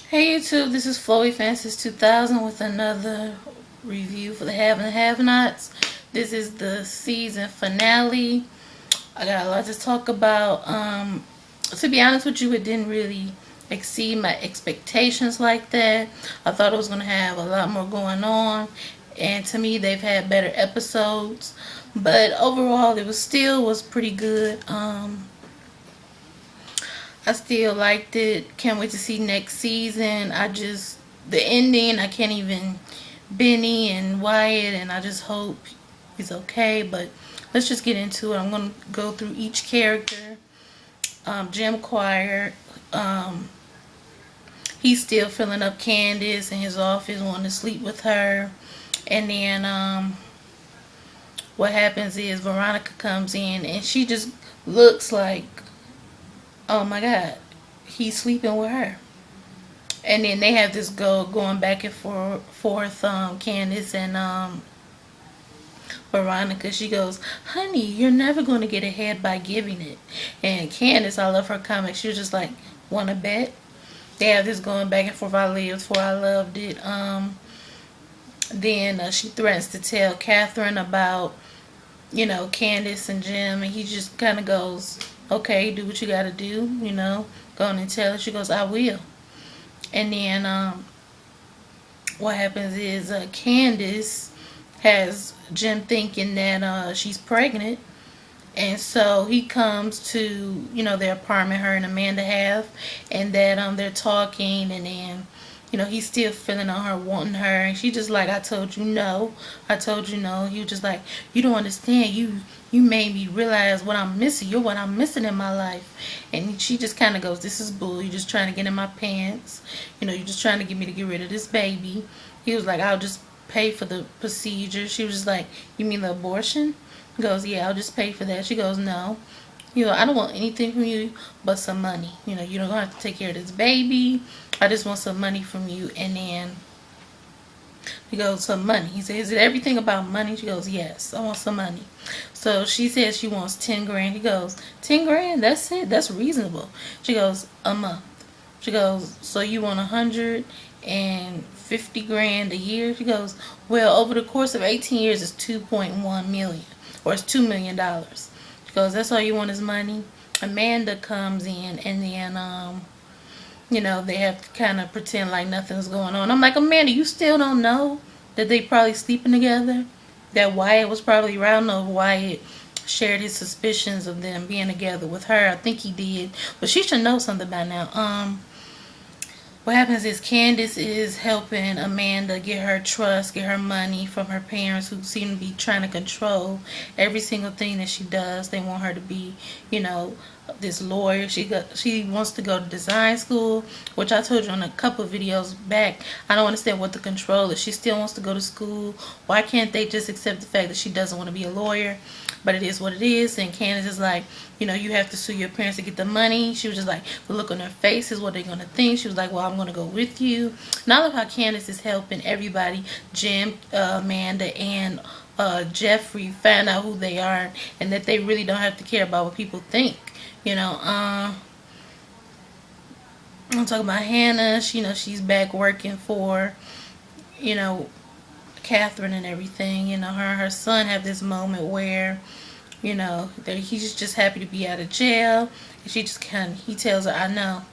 Hey YouTube, this is Flowy Francis 2000 with another review for the Have and Have-Nots. This is the season finale. I got a lot to talk about. To be honest with you, it didn't really exceed my expectations like that. I thought it was going to have a lot more going on, and to me they've had better episodes, but overall it was pretty good. I still liked it. Can't wait to see next season. The ending, I can't even, Benny and Wyatt, and I just hope he's okay. But let's just get into it. I'm going to go through each character. Jim Choir, he's still filling up Candace in his office, wanting to sleep with her. And then what happens is Veronica comes in, and she just looks like, oh my God, he's sleeping with her. And then they have this going back and forth, Candace and Veronica. She goes, honey, you're never going to get ahead by giving it. And Candace, I love her comics. She was just like, want to bet? They have this going back and forth. I lived for. I loved it. Then she threatens to tell Catherine about, Candace and Jim. And he just kind of goes, okay, do what you got to do, go on and tell her. She goes, I will. And then what happens is Candace has Jim thinking that she's pregnant. And so he comes to, their apartment, her and Amanda have, and that they're talking, and then, he's still feeling on her, wanting her, and she just like, I told you no. I told you no. He was just like, you don't understand. You made me realize what I'm missing. You're what I'm missing in my life. And she just kind of goes, this is bull. You're just trying to get in my pants. You're just trying to get me to get rid of this baby. He was like, I'll just pay for the procedure. She was just like, you mean the abortion? He goes, yeah, I'll just pay for that. She goes, no. I don't want anything from you but some money. You don't have to take care of this baby. I just want some money from you. And then he goes, some money. He says, is it everything about money? She goes, yes, I want some money. So she says she wants 10 grand. He goes, 10 grand? That's it? That's reasonable. She goes, a month. She goes, so you want 150 grand a year? She goes, well, over the course of 18 years, it's 2.1 million. Or it's $2 million. She goes, that's all you want is money? Amanda comes in, and then, they have to kind of pretend like nothing's going on. I'm like, Amanda, you still don't know that they probably sleeping together? That Wyatt was probably around. I don't know if Wyatt shared his suspicions of them being together with her. I think he did. But she should know something by now. What happens is Candace is helping Amanda get her trust, get her money from her parents, who seem to be trying to control every single thing that she does. They want her to be, this lawyer. She wants to go to design school, which I told you on a couple of videos back. I don't understand what the control is. She still wants to go to school. Why can't they just accept the fact that she doesn't want to be a lawyer? But it is what it is. And Candace is like, you have to sue your parents to get the money. She was just like, the look on their faces, what they're going to think. She was like, well, I'm going to go with you. And I love how Candace is helping everybody, Jim, Amanda, and Jeffrey, find out who they are, and that they really don't have to care about what people think. I'm talking about Hannah. She's back working for, Catherine and everything. Her and her son have this moment where, he's just happy to be out of jail. And he tells her, I know.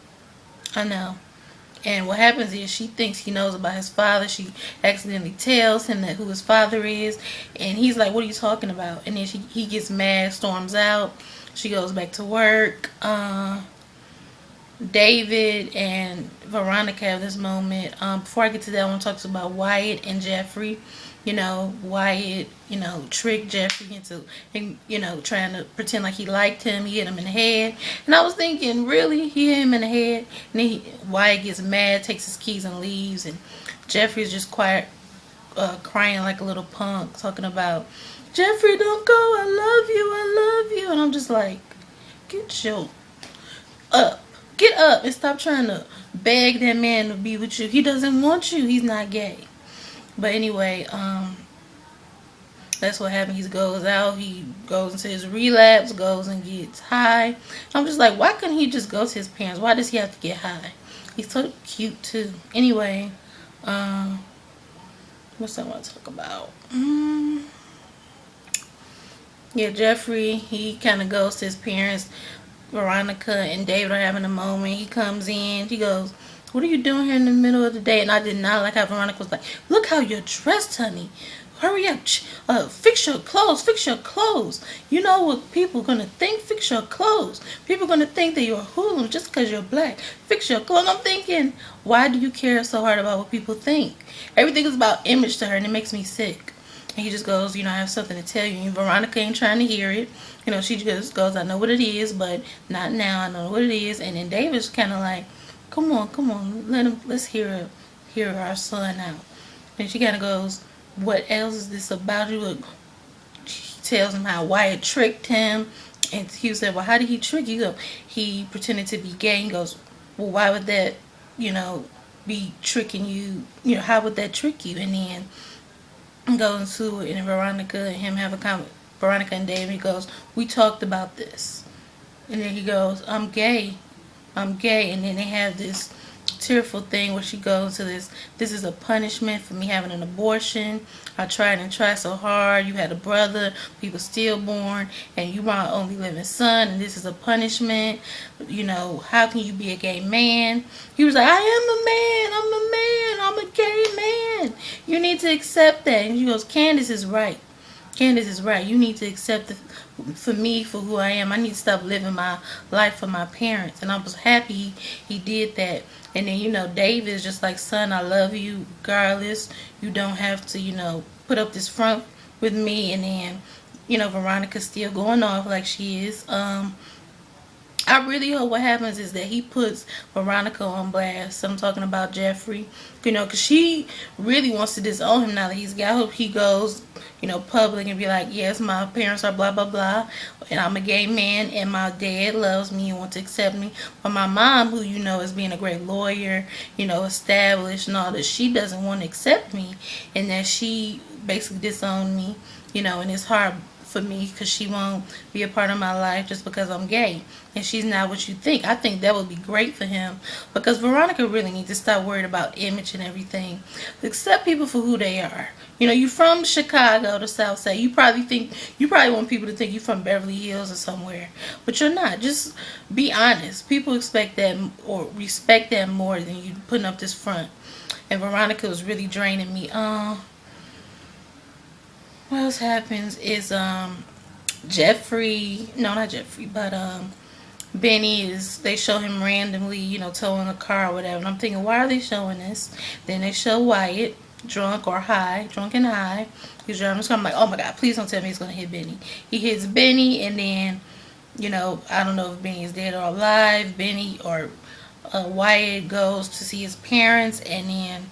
And what happens is she thinks he knows about his father. She accidentally tells him who his father is. And he's like, what are you talking about? And then he gets mad, storms out. She goes back to work. David and Veronica have this moment. Before I get to that, I want to talk about Wyatt and Jeffrey. Wyatt, tricked Jeffrey into, trying to pretend like he liked him. He hit him in the head. And I was thinking, really? He hit him in the head? And then Wyatt gets mad, takes his keys and leaves. And Jeffrey's just quiet, crying like a little punk, talking about, Jeffrey, don't go. I love you. And I'm just like, get up and stop trying to beg that man to be with you. He doesn't want you. He's not gay. But anyway, that's what happened. He goes out. He goes into his relapse, goes and gets high. I'm just like, why couldn't he just go to his parents? Why does he have to get high? He's so cute too. Anyway, what's I want to talk about? Yeah, Jeffrey, he kind of goes to his parents. Veronica and David are having a moment. He comes in. He goes, "What are you doing here in the middle of the day?" And I did not like how Veronica was like, "Look how you're dressed, honey. Hurry up. Fix your clothes. Fix your clothes. You know what people are going to think? Fix your clothes. People are going to think that you're a hoodlum just because you're black. Fix your clothes." I'm thinking, why do you care so hard about what people think? Everything is about image to her, and it makes me sick. And he just goes, "I have something to tell you." And Veronica ain't trying to hear it. She just goes, "I know what it is, but not now. I know what it is." And then David's kind of like, come on, let's hear our son out. And she kind of goes, "What else is this about you?" She tells him how Wyatt tricked him. And he said, "Well, how did he trick you?" He pretended to be gay. He goes, "Well, why would that, be tricking you? How would that trick you?" And then goes to it, and Veronica and him have a comment. Veronica and David, he goes, "We talked about this." And then he goes, I'm gay. And then they have this tearful thing where she goes to this is a punishment for me having an abortion. I tried and tried so hard. You had a brother, he was stillborn, and you my only living son, and this is a punishment. How can you be a gay man? He was like, "I am a man. I'm a gay man. You need to accept that." And she goes, Candace is right. You need to accept for me for who I am. I need to stop living my life for my parents. And I was happy he did that. And then, Dave is just like, "Son, I love you regardless. You don't have to, put up this front with me." And then, Veronica's still going off like she is. I really hope what happens is that he puts Veronica on blast. I'm talking about Jeffrey, because she really wants to disown him now that he's gay. I hope he goes, public and be like, "Yes, my parents are blah, blah, blah, and I'm a gay man, and my dad loves me and wants to accept me. But my mom, who, is being a great lawyer, established and all that, she doesn't want to accept me, and that she basically disowned me, and it's hard for me because she won't be a part of my life just because I'm gay, and she's not what you think." I think that would be great for him, because Veronica really needs to stop worried about image and everything. Accept people for who they are. You from Chicago, the South Side. You probably want people to think you're from Beverly Hills or somewhere, but you're not. Just be honest. People expect that or respect that more than you putting up this front. And Veronica was really draining me. What else happens is Jeffrey, no, not Jeffrey, but Benny they show him randomly, towing a car or whatever. And I'm thinking, why are they showing this? Then they show Wyatt drunk and high. He's driving his car. I'm like, oh my God, please don't tell me he's gonna hit Benny. He hits Benny, and then I don't know if Benny is dead or alive. Benny or Wyatt goes to see his parents, and then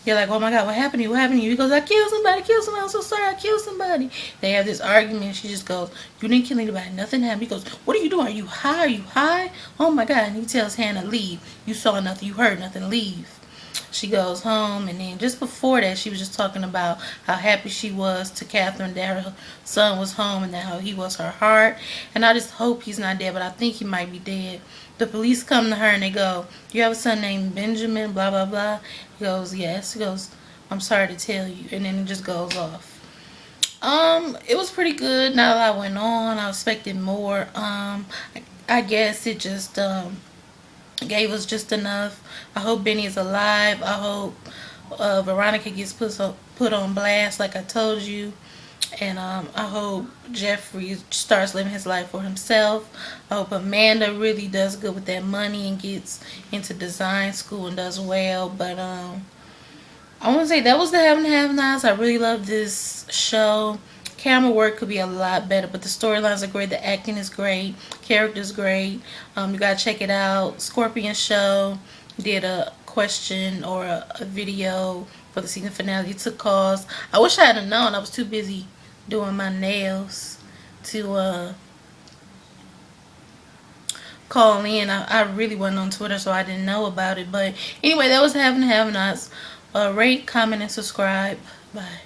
they're like, "Oh my God, what happened to you? What happened to you?" He goes, "I killed somebody. I'm so sorry. I killed somebody." They have this argument. She just goes, "You didn't kill anybody. Nothing happened." He goes, "What are you doing? Are you high? Are you high? Oh my God." And he tells Hannah, "Leave. You saw nothing. You heard nothing. Leave." She goes home, and then just before that, she was just talking about how happy she was to Catherine that her son was home and that how he was her heart. And I just hope he's not dead, but I think he might be dead. The police come to her and they go, "You have a son named Benjamin, blah, blah, blah." He goes, "Yes." He goes, "I'm sorry to tell you." And then it just goes off. It was pretty good. Not a lot went on. I expected more. I guess it just gave us just enough. I hope Benny is alive. I hope Veronica gets put on blast like I told you. And I hope Jeffrey starts living his life for himself. I hope Amanda really does good with that money and gets into design school and does well. But I want to say that was the Have and Have-Nots. I really love this show. Camera work could be a lot better, but the storylines are great. The acting is great. Characters great. You gotta check it out. Scorpion Show did a question or a video for the season finale. It took calls. I wish I had known. I was too busy doing my nails to call in. I really wasn't on Twitter, so I didn't know about it. But anyway, that was Have and Have-Nots. Rate, comment, and subscribe. Bye.